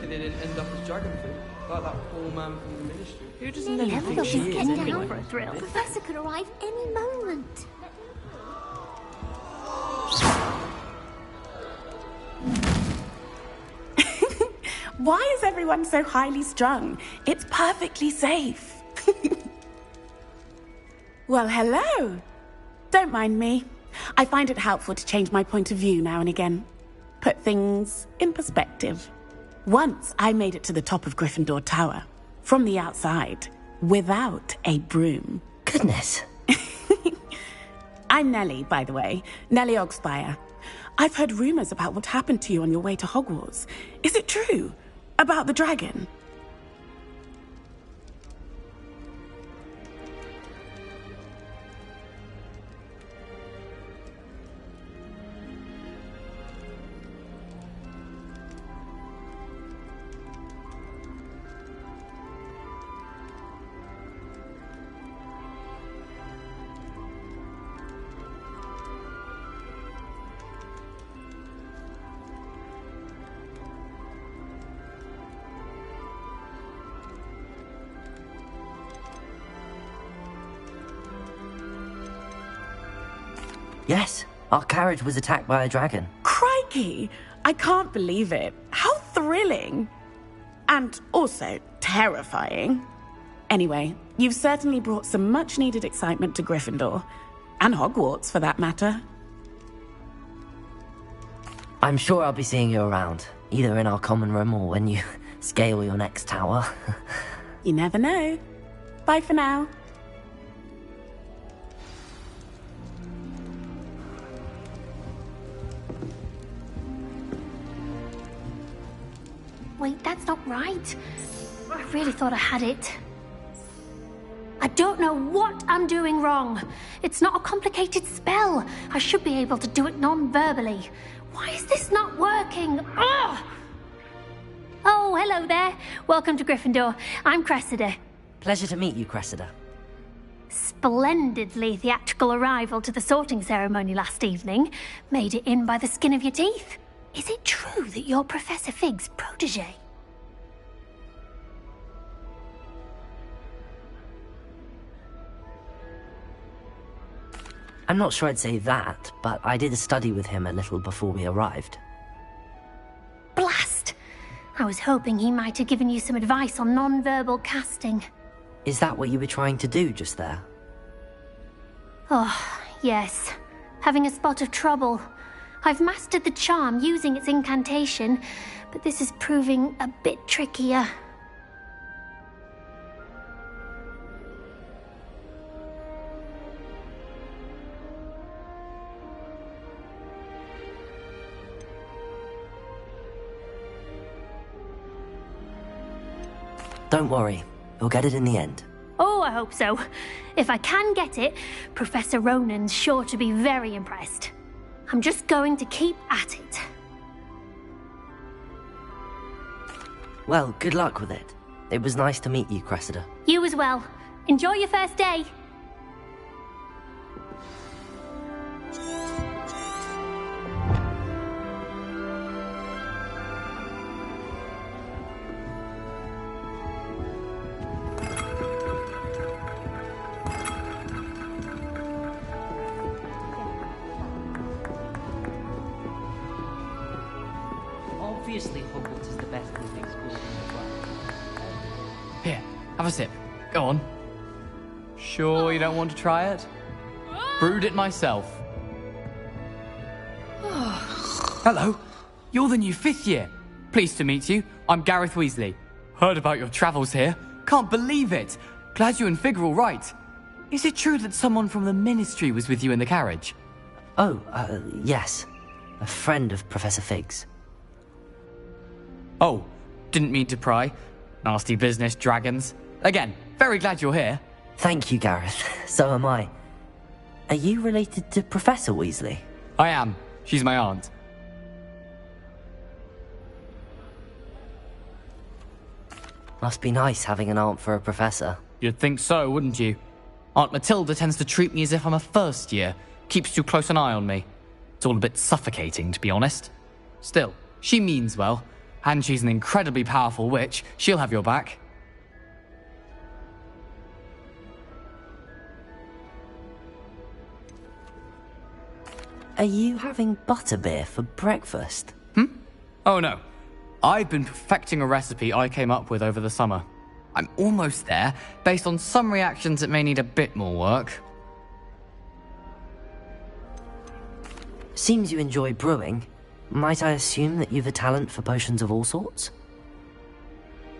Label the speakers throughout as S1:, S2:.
S1: lucky they didn't end up as dragon food, like that poor man from the ministry.
S2: Who does Nelly think she is anyway?
S3: For a thrill. The professor could arrive any moment.
S4: Why is everyone so highly strung? It's perfectly safe. Well, hello. Don't mind me. I find it helpful to change my point of view now and again. Put things in perspective. Once I made it to the top of Gryffindor Tower, from the outside, without a broom.
S5: Goodness.
S4: I'm Nellie, by the way. Nellie Ogspire. I've heard rumors about what happened to you on your way to Hogwarts. Is it true? About the dragon?
S5: Yes, our carriage was attacked by a dragon.
S4: Crikey! I can't believe it. How thrilling! And also terrifying. Anyway, you've certainly brought some much-needed excitement to Gryffindor. And Hogwarts, for that matter.
S5: I'm sure I'll be seeing you around, either in our common room or when you scale your next tower.
S4: You never know. Bye for now.
S3: Wait, that's not right. I really thought I had it. I don't know what I'm doing wrong. It's not a complicated spell. I should be able to do it non-verbally. Why is this not working? Ugh! Oh, hello there. Welcome to Gryffindor. I'm Cressida.
S5: Pleasure to meet you, Cressida.
S3: Splendidly theatrical arrival to the sorting ceremony last evening. Made it in by the skin of your teeth. Is it true that you're Professor Fig's protege?
S5: I'm not sure I'd say that, but I did a study with him a little before we arrived.
S3: Blast! I was hoping he might have given you some advice on non-verbal casting.
S5: Is that what you were trying to do just there?
S3: Oh, yes. Having a spot of trouble. I've mastered the charm using its incantation, but this is proving a bit trickier.
S5: Don't worry, we'll get it in the end.
S3: Oh, I hope so. If I can get it, Professor Ronan's sure to be very impressed. I'm just going to keep at it.
S5: Well, good luck with it. It was nice to meet you, Cressida.
S3: You as well. Enjoy your first day.
S6: Obviously, Hogwarts is the best living school in the world.
S1: Here, have a sip. Go on. Sure you don't want to try it? Brewed it myself. Hello. You're the new 5th year. Pleased to meet you. I'm Gareth Weasley. Heard about your travels here. Can't believe it. Glad you and Fig are all right. Is it true that someone from the Ministry was with you in the carriage?
S5: Oh, yes. A friend of Professor Fig's.
S1: Oh, didn't mean to pry. Nasty business, dragons. Again, very glad you're here.
S5: Thank you, Gareth. So am I. Are you related to Professor Weasley?
S1: I am. She's my aunt.
S5: Must be nice having an aunt for a professor.
S1: You'd think so, wouldn't you? Aunt Matilda tends to treat me as if I'm a first year. Keeps too close an eye on me. It's all a bit suffocating, to be honest. Still, she means well. And she's an incredibly powerful witch. She'll have your back.
S5: Are you having butterbeer for breakfast?
S1: Oh no. I've been perfecting a recipe I came up with over the summer. I'm almost there. Based on some reactions, it may need a bit more work.
S5: Seems you enjoy brewing. Might I assume that you've a talent for potions of all sorts?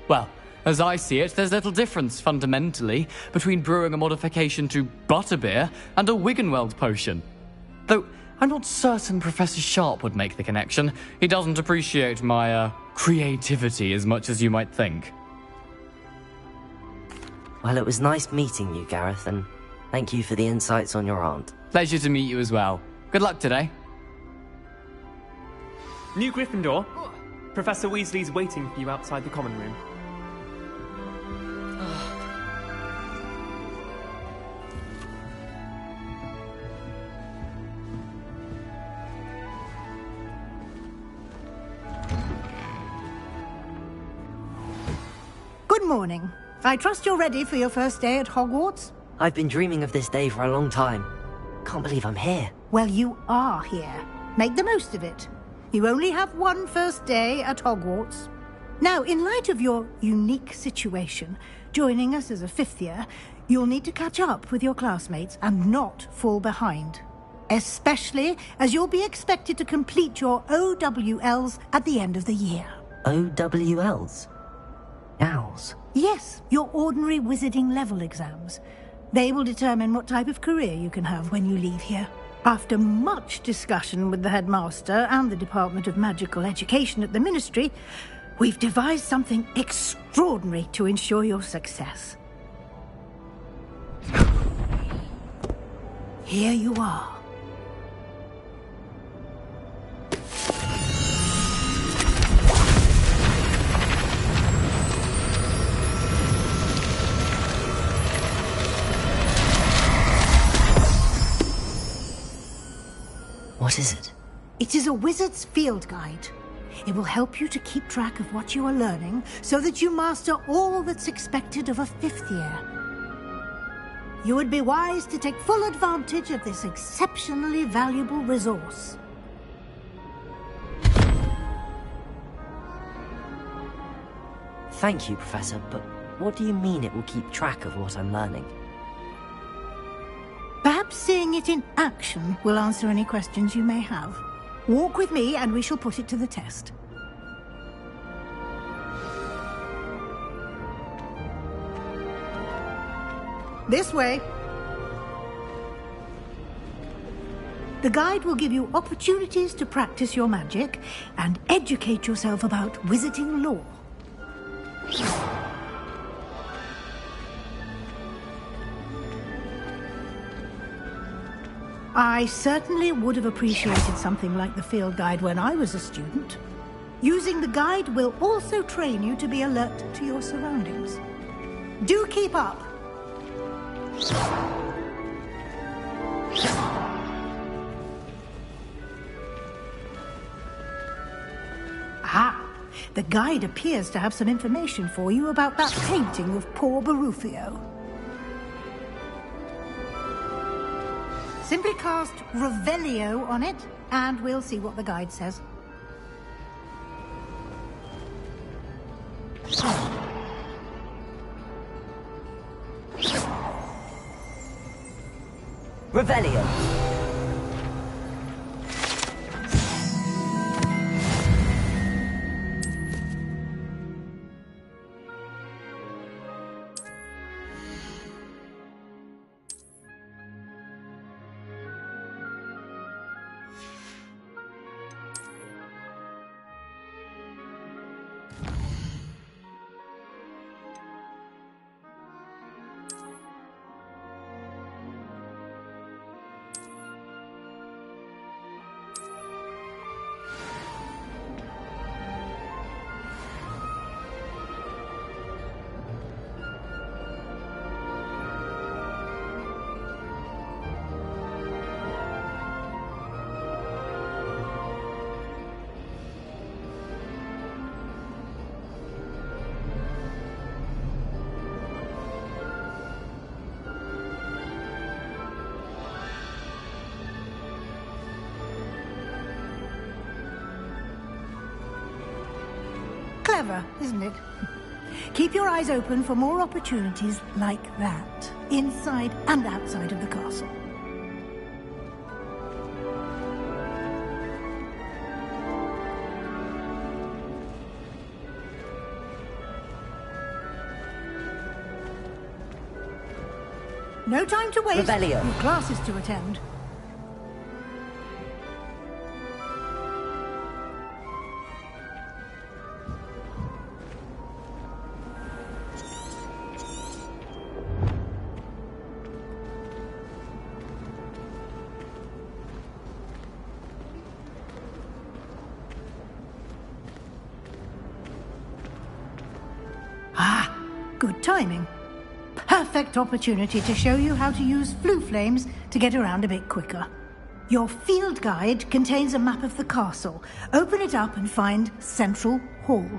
S1: Well, as I see it, there's little difference, fundamentally, between brewing a modification to butterbeer and a Wiggenweld potion. Though, I'm not certain Professor Sharp would make the connection. He doesn't appreciate my, creativity as much as you might think.
S5: Well, it was nice meeting you, Gareth, and thank you for the insights on your aunt.
S1: Pleasure to meet you as well. Good luck today.
S7: New Gryffindor. Professor Weasley's waiting for you outside the common room.
S8: Good morning. I trust you're ready for your first day at Hogwarts?
S5: I've been dreaming of this day for a long time. Can't believe I'm here.
S8: Well, you are here. Make the most of it. You only have one first day at Hogwarts. Now, in light of your unique situation, joining us as a fifth year, you'll need to catch up with your classmates and not fall behind. Especially as you'll be expected to complete your OWLs at the end of the year.
S5: OWLs? Owls?
S8: Yes, your ordinary wizarding level exams. They will determine what type of career you can have when you leave here. After much discussion with the headmaster and the Department of Magical Education at the Ministry, we've devised something extraordinary to ensure your success. Here you are.
S5: What is it?
S8: It is a wizard's field guide. It will help you to keep track of what you are learning so that you master all that's expected of a fifth year. You would be wise to take full advantage of this exceptionally valuable resource.
S5: Thank you, Professor, but what do you mean it will keep track of what I'm learning?
S8: Perhaps seeing it in action will answer any questions you may have. Walk with me and we shall put it to the test. This way. The guide will give you opportunities to practice your magic and educate yourself about wizarding lore. I certainly would have appreciated something like the field guide when I was a student. Using the guide will also train you to be alert to your surroundings. Do keep up. Ah, the guide appears to have some information for you about that painting of poor Barufio. Simply cast Revelio on it, and we'll see what the guide says.
S5: Revelio!
S8: Clever, isn't it? Keep your eyes open for more opportunities like that, inside and outside of the castle. No time to waste.
S5: Revelio.
S8: Your classes to attend. Ah, good timing. Perfect opportunity to show you how to use flue flames to get around a bit quicker. Your field guide contains a map of the castle. Open it up and find Central Hall.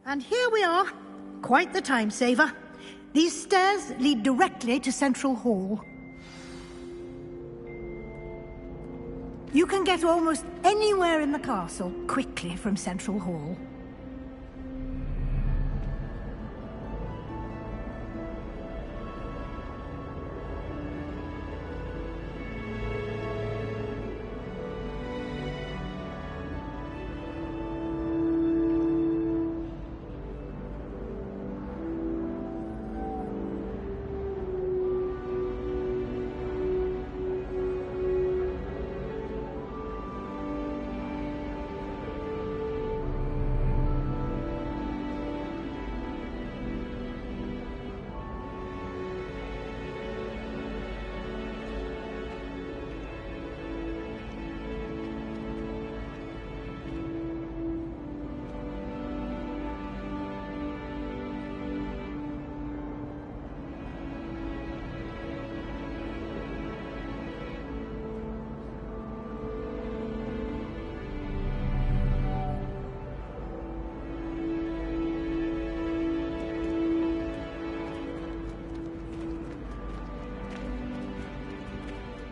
S8: And here we are. Quite the time saver. These stairs lead directly to Central Hall. You can get almost anywhere in the castle quickly from Central Hall.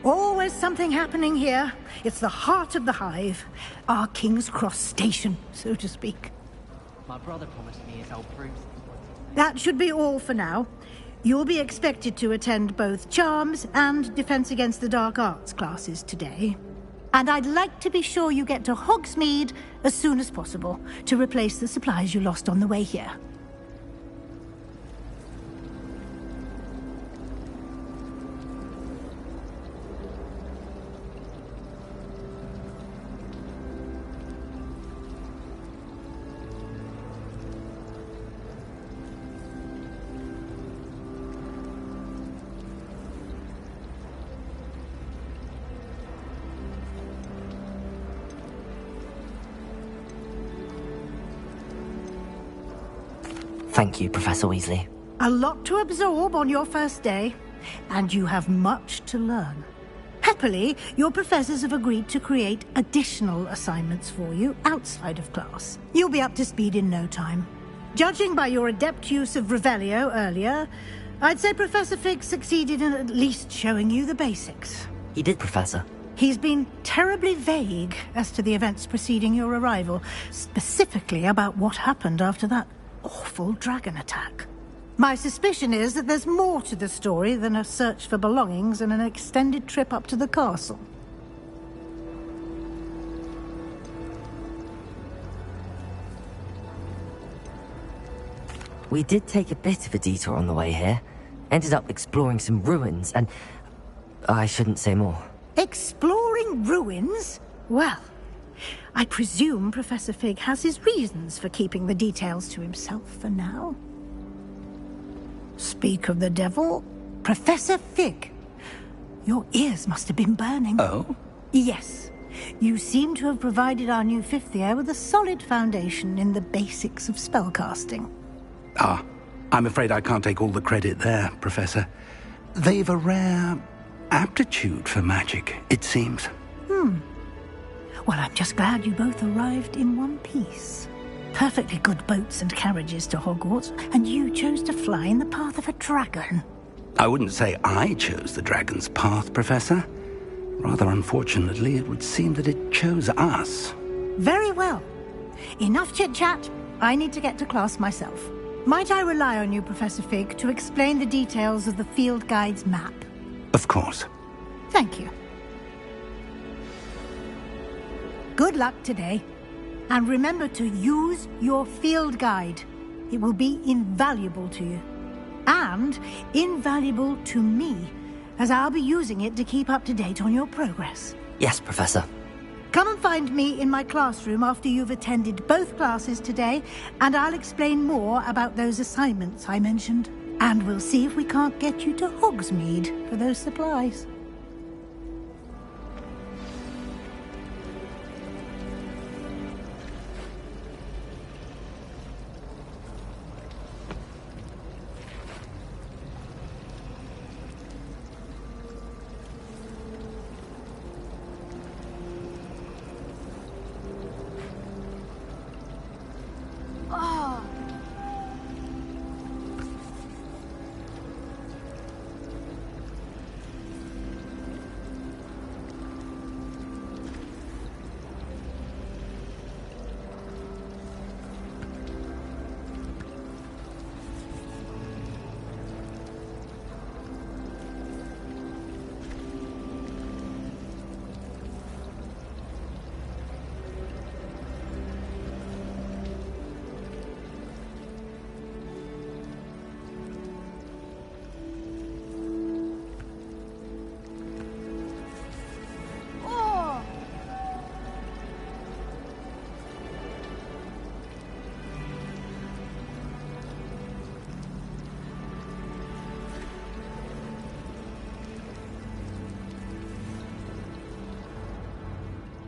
S8: Always something happening here. It's the heart of the hive. Our King's Cross station, so to speak.
S6: My brother promised me his old broomstick.
S8: That should be all for now. You'll be expected to attend both Charms and Defense Against the Dark Arts classes today. And I'd like to be sure you get to Hogsmeade as soon as possible to replace the supplies you lost on the way here.
S5: Thank you, Professor Weasley.
S8: A lot to absorb on your first day, and you have much to learn. Happily, your professors have agreed to create additional assignments for you outside of class. You'll be up to speed in no time. Judging by your adept use of Revelio earlier, I'd say Professor Fig succeeded in at least showing you the basics.
S5: He did, Professor.
S8: He's been terribly vague as to the events preceding your arrival, specifically about what happened after that awful dragon attack. My suspicion is that there's more to the story than a search for belongings and an extended trip up to the castle.
S5: We did take a bit of a detour on the way here. Ended up exploring some ruins and... I shouldn't say more.
S8: Exploring ruins? Well, I presume Professor Fig has his reasons for keeping the details to himself for now. Speak of the devil, Professor Fig. Your ears must have been burning.
S9: Oh?
S8: Yes. You seem to have provided our new fifth year with a solid foundation in the basics of spellcasting.
S9: Ah, I'm afraid I can't take all the credit there, Professor. They've a rare aptitude for magic, it seems.
S8: Well, I'm just glad you both arrived in one piece. Perfectly good boats and carriages to Hogwarts, and you chose to fly in the path of a dragon.
S9: I wouldn't say I chose the dragon's path, Professor. Rather unfortunately, it would seem that it chose us.
S8: Very well. Enough chit-chat. I need to get to class myself. Might I rely on you, Professor Fig, to explain the details of the field guide's map?
S9: Of course.
S8: Thank you. Good luck today. And remember to use your field guide. It will be invaluable to you. And invaluable to me, as I'll be using it to keep up to date on your progress.
S5: Yes, Professor.
S8: Come and find me in my classroom after you've attended both classes today, and I'll explain more about those assignments I mentioned. And we'll see if we can't get you to Hogsmeade for those supplies.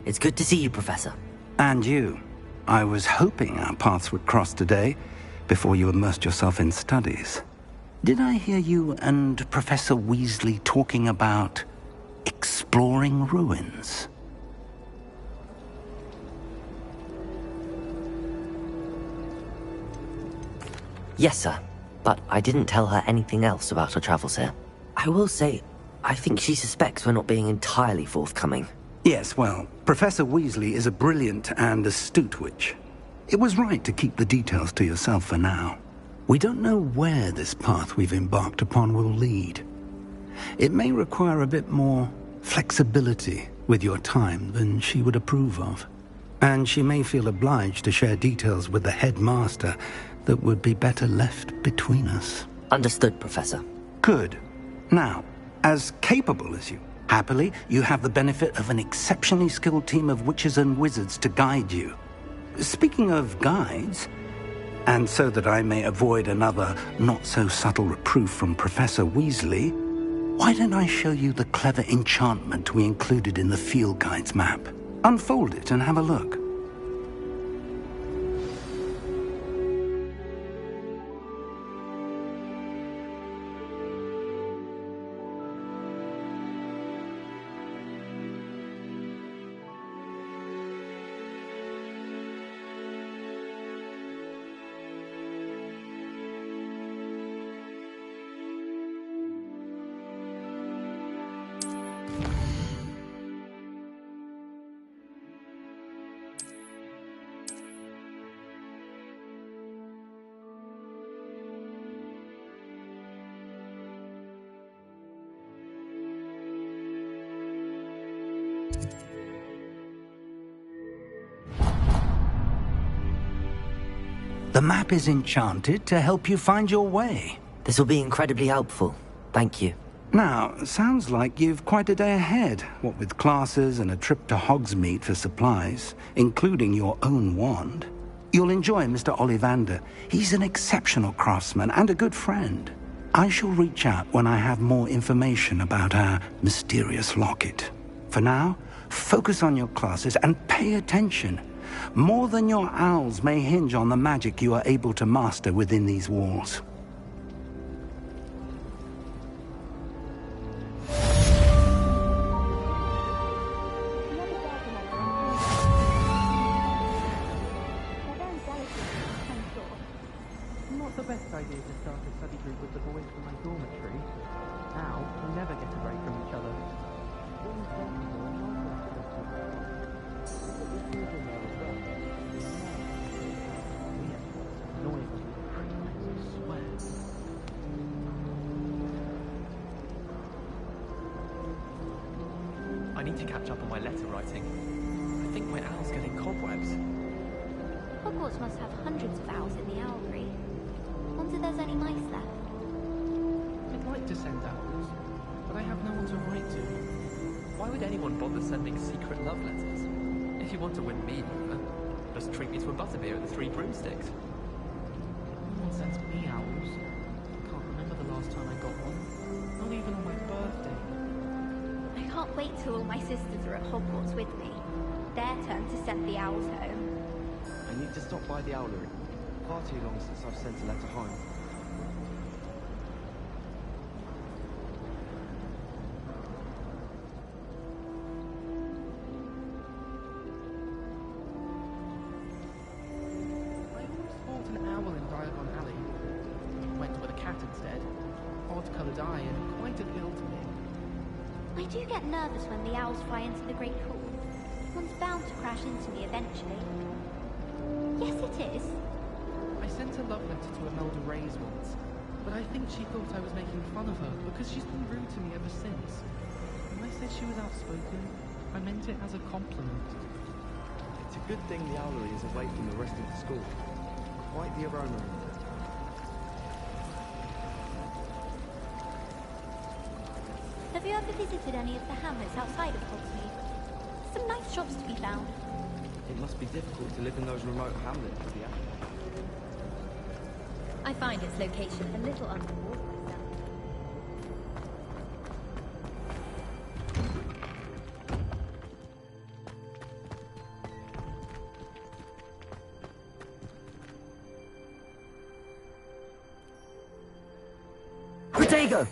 S5: It's good to see you, Professor.
S9: And you. I was hoping our paths would cross today, before you immersed yourself in studies. Did I hear you and Professor Weasley talking about exploring ruins?
S5: Yes, sir. But I didn't tell her anything else about her travels here. I will say, I think she suspects we're not being entirely forthcoming.
S9: Yes, well, Professor Weasley is a brilliant and astute witch. It was right to keep the details to yourself for now. We don't know where this path we've embarked upon will lead. It may require a bit more flexibility with your time than she would approve of. And she may feel obliged to share details with the headmaster that would be better left between us.
S5: Understood, Professor.
S9: Good. Now, as capable as you, happily, you have the benefit of an exceptionally skilled team of witches and wizards to guide you. Speaking of guides, and so that I may avoid another not-so-subtle reproof from Professor Weasley, why don't I show you the clever enchantment we included in the field guide's map? Unfold it and have a look. The map is enchanted to help you find your way.
S5: This will be incredibly helpful. Thank you.
S9: Now, sounds like you've quite a day ahead, what with classes and a trip to Hogsmeade for supplies, including your own wand. You'll enjoy Mr. Ollivander. He's an exceptional craftsman and a good friend. I shall reach out when I have more information about our mysterious locket. For now, focus on your classes and pay attention. More than your owls may hinge on the magic you are able to master within these walls.
S7: Not the best idea to start a study group with the boys from my dormitory. Now, we never get a break from each other. I need to catch up on my letter writing. I think my owl's getting cobwebs.
S2: Hogwarts must have hundreds of owls in the owlry. Wonder there's any mice left.
S7: I'd like to send owls, but I have no one to write to. Why would anyone bother sending secret love letters? If you want to win me over, just treat me to a butterbeer at the Three Broomsticks. No one sends me owls. I can't remember the last time I got one. Not even on my birthday.
S2: I can't wait till all my sisters are at Hogwarts with me. Their turn to send the owls home.
S10: I need to stop by the owlery. Far too long since I've sent a letter home.
S7: I almost bought an owl in Diagon Alley. Went with a cat instead. Odd-coloured eye and quite appealed to me.
S2: I do get nervous when the owls fly into the Great Hall. One's bound to crash into me eventually. Yes, it is.
S7: I sent a love letter to Imelda Reyes once, but I think she thought I was making fun of her because she's been rude to me ever since. When I said she was outspoken, I meant it as a compliment.
S10: It's a good thing the owlery is away from the rest of the school. Quite the aroma in there.
S2: Have you ever visited any of the hamlets outside of Hogsmeade? Some nice shops to be found.
S10: It must be difficult to live in those remote hamlets, yeah?
S2: I find its location a little untoward myself.
S5: Protego!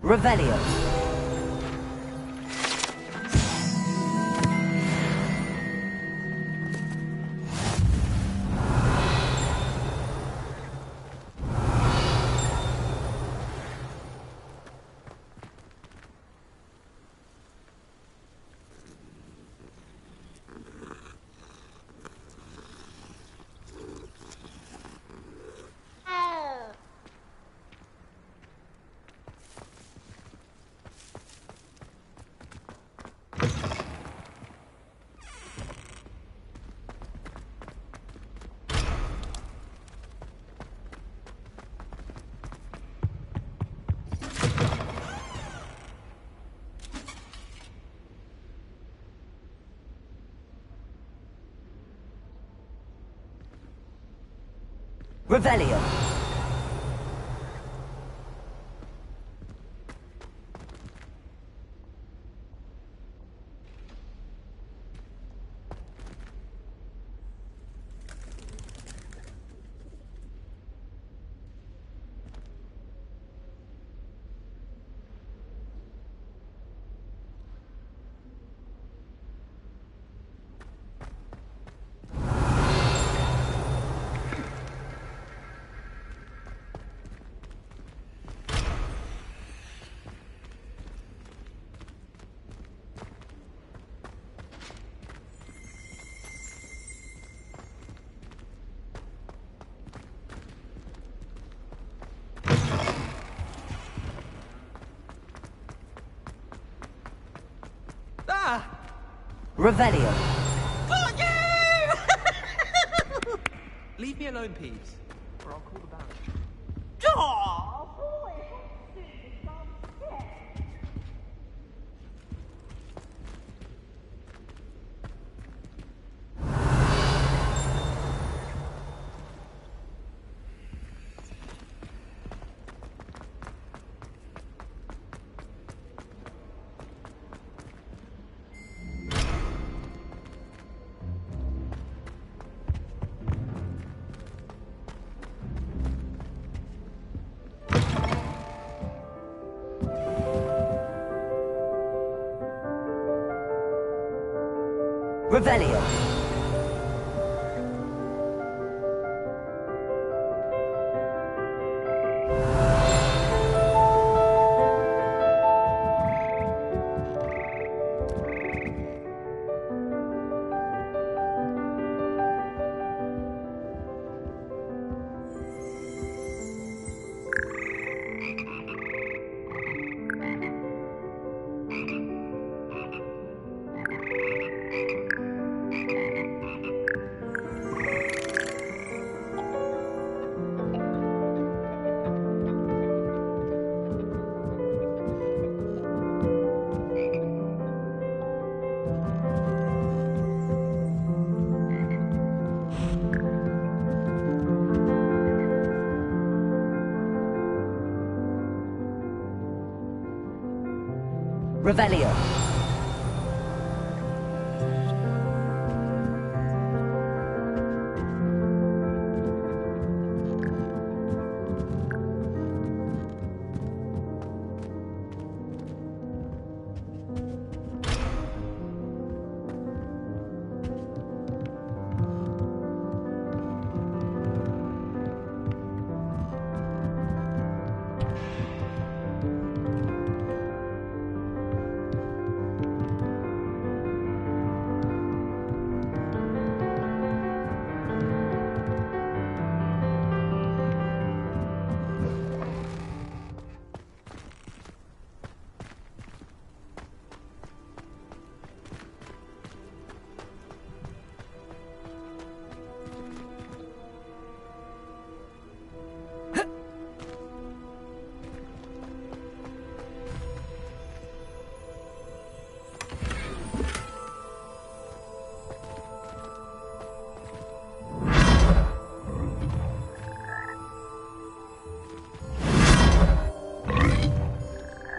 S5: Revelio. Revelio. Revelio.
S7: Fuck you! Leave me alone, Peeves, or I'll call the band.
S5: Revelio. Revelio.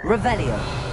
S5: Revelio.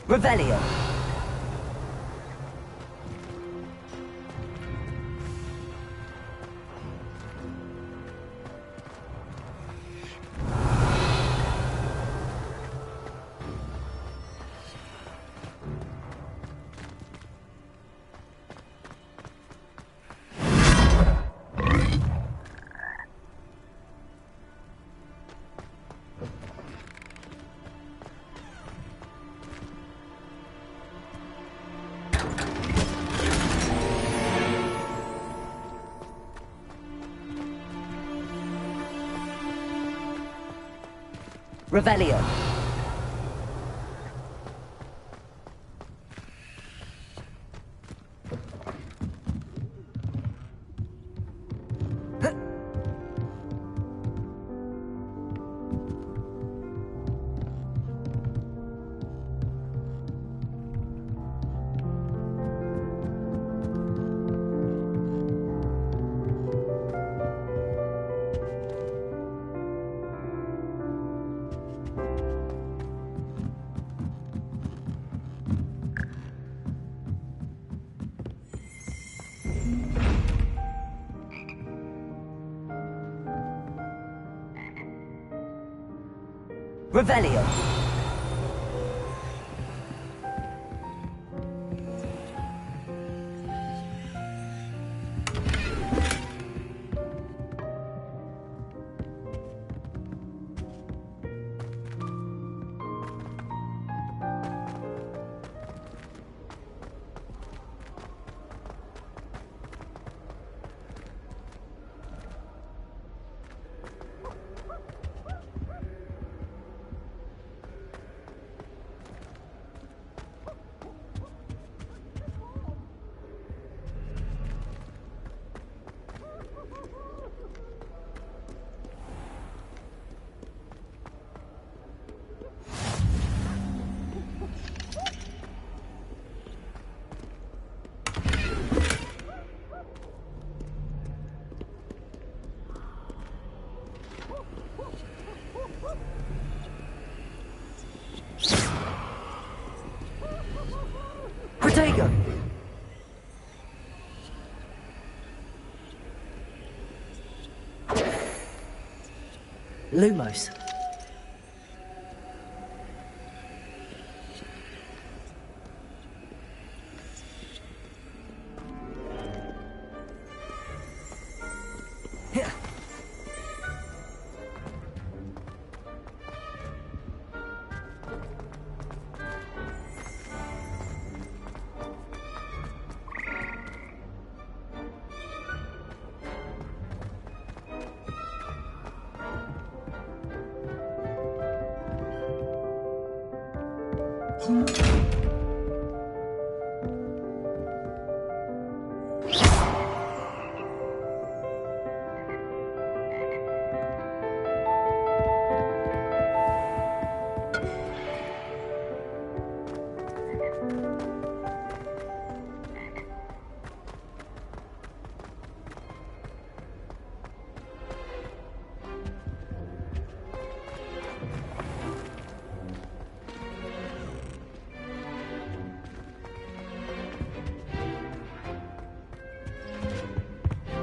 S5: Revelio. Revelio. Revelio. Protego! Lumos.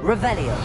S5: Revelio.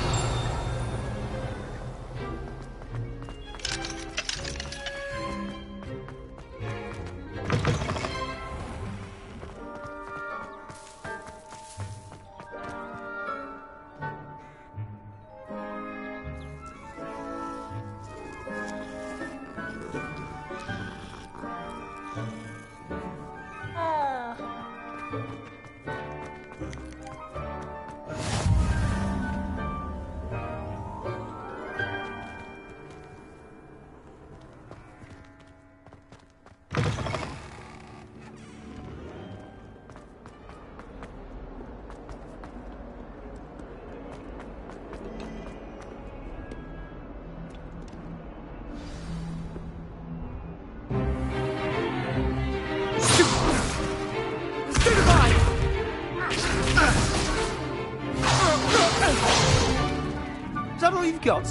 S10: Is that all you've got?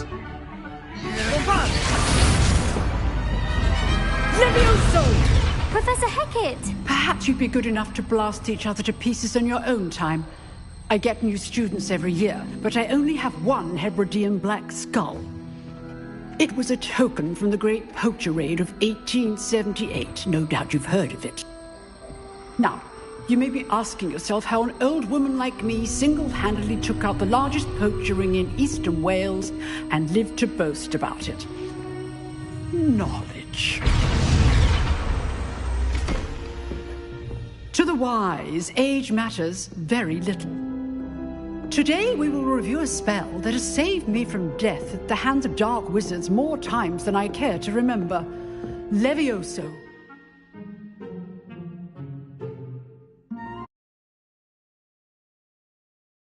S11: Levioso!
S3: Professor Hecat!
S11: Perhaps you'd be good enough to blast each other to pieces in your own time. I get new students every year, but I only have one Hebridean black skull. It was a token from the Great Poacher Raid of 1878. No doubt you've heard of it. Now, you may be asking yourself how an old woman like me single-handedly took out the largest poacher ring in eastern Wales and lived to boast about it. Knowledge. To the wise, age matters very little. Today we will review a spell that has saved me from death at the hands of dark wizards more times than I care to remember. Levioso.